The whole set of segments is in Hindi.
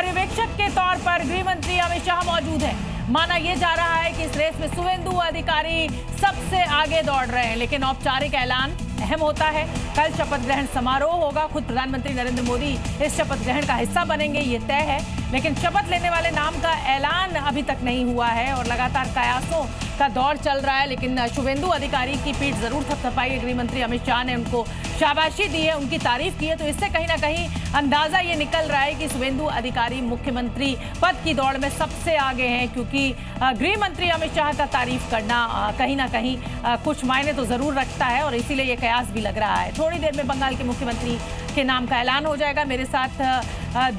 पर्यवेक्षक के तौर पर गृह मंत्री अमित शाह मौजूद हैं। माना यह जा रहा है कि इस रेस में शुवेंदु अधिकारी सबसे आगे दौड़ रहे हैं, लेकिन औपचारिक ऐलान अहम होता है। कल शपथ ग्रहण समारोह होगा, खुद प्रधानमंत्री नरेंद्र मोदी इस शपथ ग्रहण का हिस्सा बनेंगे, ये तय है। लेकिन शपथ लेने वाले नाम का ऐलान अभी तक नहीं हुआ है और लगातार कयासों का दौर चल रहा है। लेकिन शुवेंदु अधिकारी की पीठ जरूर थपथपाई है। गृह मंत्री अमित शाह ने उनको शाबाशी दी है, उनकी तारीफ की है, तो इससे कहीं ना कहीं अंदाजा ये निकल रहा है कि शुवेंदु अधिकारी मुख्यमंत्री पद की दौड़ में सबसे आगे हैं, क्योंकि गृह मंत्री अमित शाह का तारीफ करना कहीं ना कहीं कुछ मायने तो जरूर रखता है और इसीलिए ये कयास भी लग रहा है। थोड़ी देर में बंगाल के मुख्यमंत्री के नाम का ऐलान हो जाएगा। मेरे साथ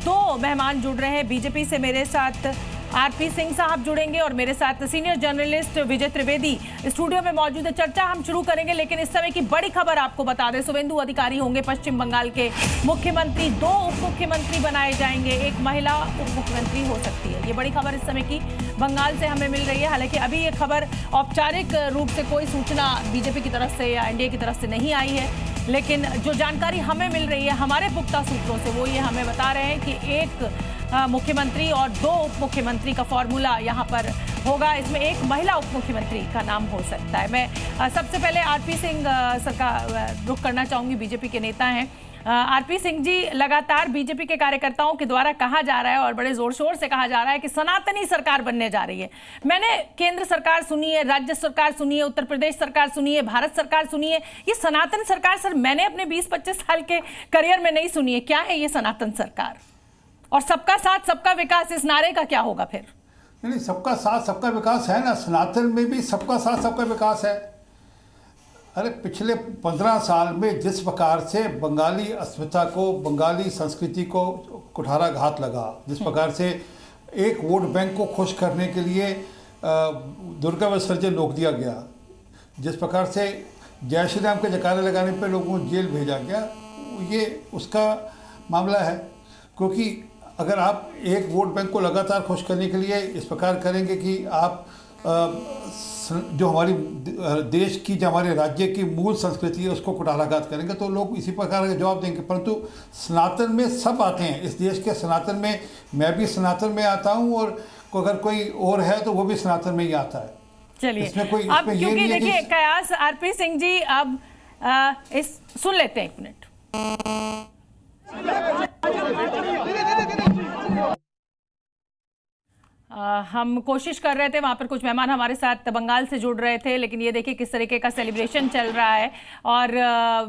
दो मेहमान जुड़ रहे हैं। बीजेपी से मेरे साथ आरपी सिंह साहब जुड़ेंगे और मेरे साथ सीनियर जर्नलिस्ट विजय त्रिवेदी स्टूडियो में मौजूद है। चर्चा हम शुरू करेंगे, लेकिन इस समय की बड़ी खबर आपको बता दें, शुवेंदु अधिकारी होंगे पश्चिम बंगाल के मुख्यमंत्री। 2 उप मुख्यमंत्री बनाए जाएंगे, एक महिला उप मुख्यमंत्री हो सकती है। ये बड़ी खबर इस समय की बंगाल से हमें मिल रही है। हालांकि अभी ये खबर औपचारिक रूप से कोई सूचना बीजेपी की तरफ से या एनडीए की तरफ से नहीं आई है, लेकिन जो जानकारी हमें मिल रही है हमारे पुख्ता सूत्रों से, वो ये हमें बता रहे हैं कि एक मुख्यमंत्री और 2 उप मुख्यमंत्री का फॉर्मूला यहाँ पर होगा। इसमें एक महिला उप मुख्यमंत्री का नाम हो सकता है। मैं सबसे पहले आरपी सिंह सर का रुख करना चाहूंगी, बीजेपी के नेता हैं। आरपी सिंह जी, लगातार बीजेपी के कार्यकर्ताओं के द्वारा कहा जा रहा है और बड़े जोर शोर से कहा जा रहा है कि सनातनी सरकार बनने जा रही है। मैंने केंद्र सरकार सुनी है, राज्य सरकार सुनी है, उत्तर प्रदेश सरकार सुनी है, भारत सरकार सुनी है। ये सनातन सरकार सर मैंने अपने 20-25 साल के करियर में नहीं सुनी है। क्या है ये सनातन सरकार? और सबका साथ सबका विकास, इस नारे का क्या होगा फिर? नहीं, सबका साथ सबका विकास है ना, सनातन में भी सबका साथ सबका विकास है। अरे पिछले 15 साल में जिस प्रकार से बंगाली अस्मिता को, बंगाली संस्कृति को कुठाराघात लगा, जिस प्रकार से एक वोट बैंक को खुश करने के लिए दुर्गा विसर्जन रोक दिया गया, जिस प्रकार से जय श्री राम के जयकारे लगाने पर लोगों को जेल भेजा गया, ये उसका मामला है। क्योंकि अगर आप एक वोट बैंक को लगातार खुश करने के लिए इस प्रकार करेंगे कि आप जो हमारी देश की, जो हमारे राज्य की मूल संस्कृति है उसको कुठाराघात करेंगे, तो लोग इसी प्रकार का जवाब देंगे। परंतु सनातन में सब आते हैं, इस देश के सनातन में मैं भी सनातन में आता हूँ और अगर कोई और है तो वो भी सनातन में ही आता है। चलिए अब क्योंकि देखिए कयास, आरपी सिंह जी अब इस सुन लेते हैं, एक मिनट। हम कोशिश कर रहे थे, वहाँ पर कुछ मेहमान हमारे साथ बंगाल से जुड़ रहे थे, लेकिन ये देखिए किस तरीके का सेलिब्रेशन चल रहा है। और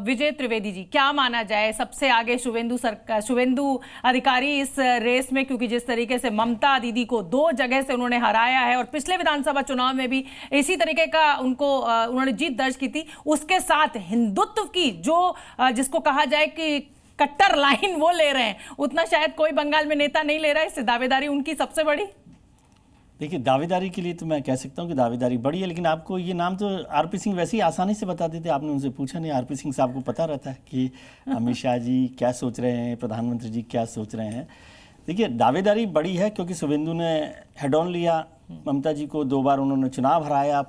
विजय त्रिवेदी जी, क्या माना जाए, सबसे आगे शुवेंदु अधिकारी इस रेस में, क्योंकि जिस तरीके से ममता दीदी को 2 जगह से उन्होंने हराया है और पिछले विधानसभा चुनाव में भी इसी तरीके का उन्होंने जीत दर्ज की थी, उसके साथ हिंदुत्व की जो जिसको कहा जाए कि कट्टर लाइन वो ले रहे हैं, उतना शायद कोई बंगाल में नेता नहीं ले रहा है। इससे दावेदारी उनकी सबसे बड़ी। देखिए, दावेदारी के लिए तो मैं कह सकता हूँ कि दावेदारी बड़ी है, लेकिन आपको ये नाम तो आरपी सिंह वैसे ही आसानी से बता देते, आपने उनसे पूछा नहीं। आरपी सिंह साहब को पता रहता है कि अमित शाह जी क्या सोच रहे हैं, प्रधानमंत्री जी क्या सोच रहे हैं। देखिए, दावेदारी बड़ी है क्योंकि शुवेंदु ने हेड ऑन लिया, ममता जी को 2 बार उन्होंने चुनाव हराया।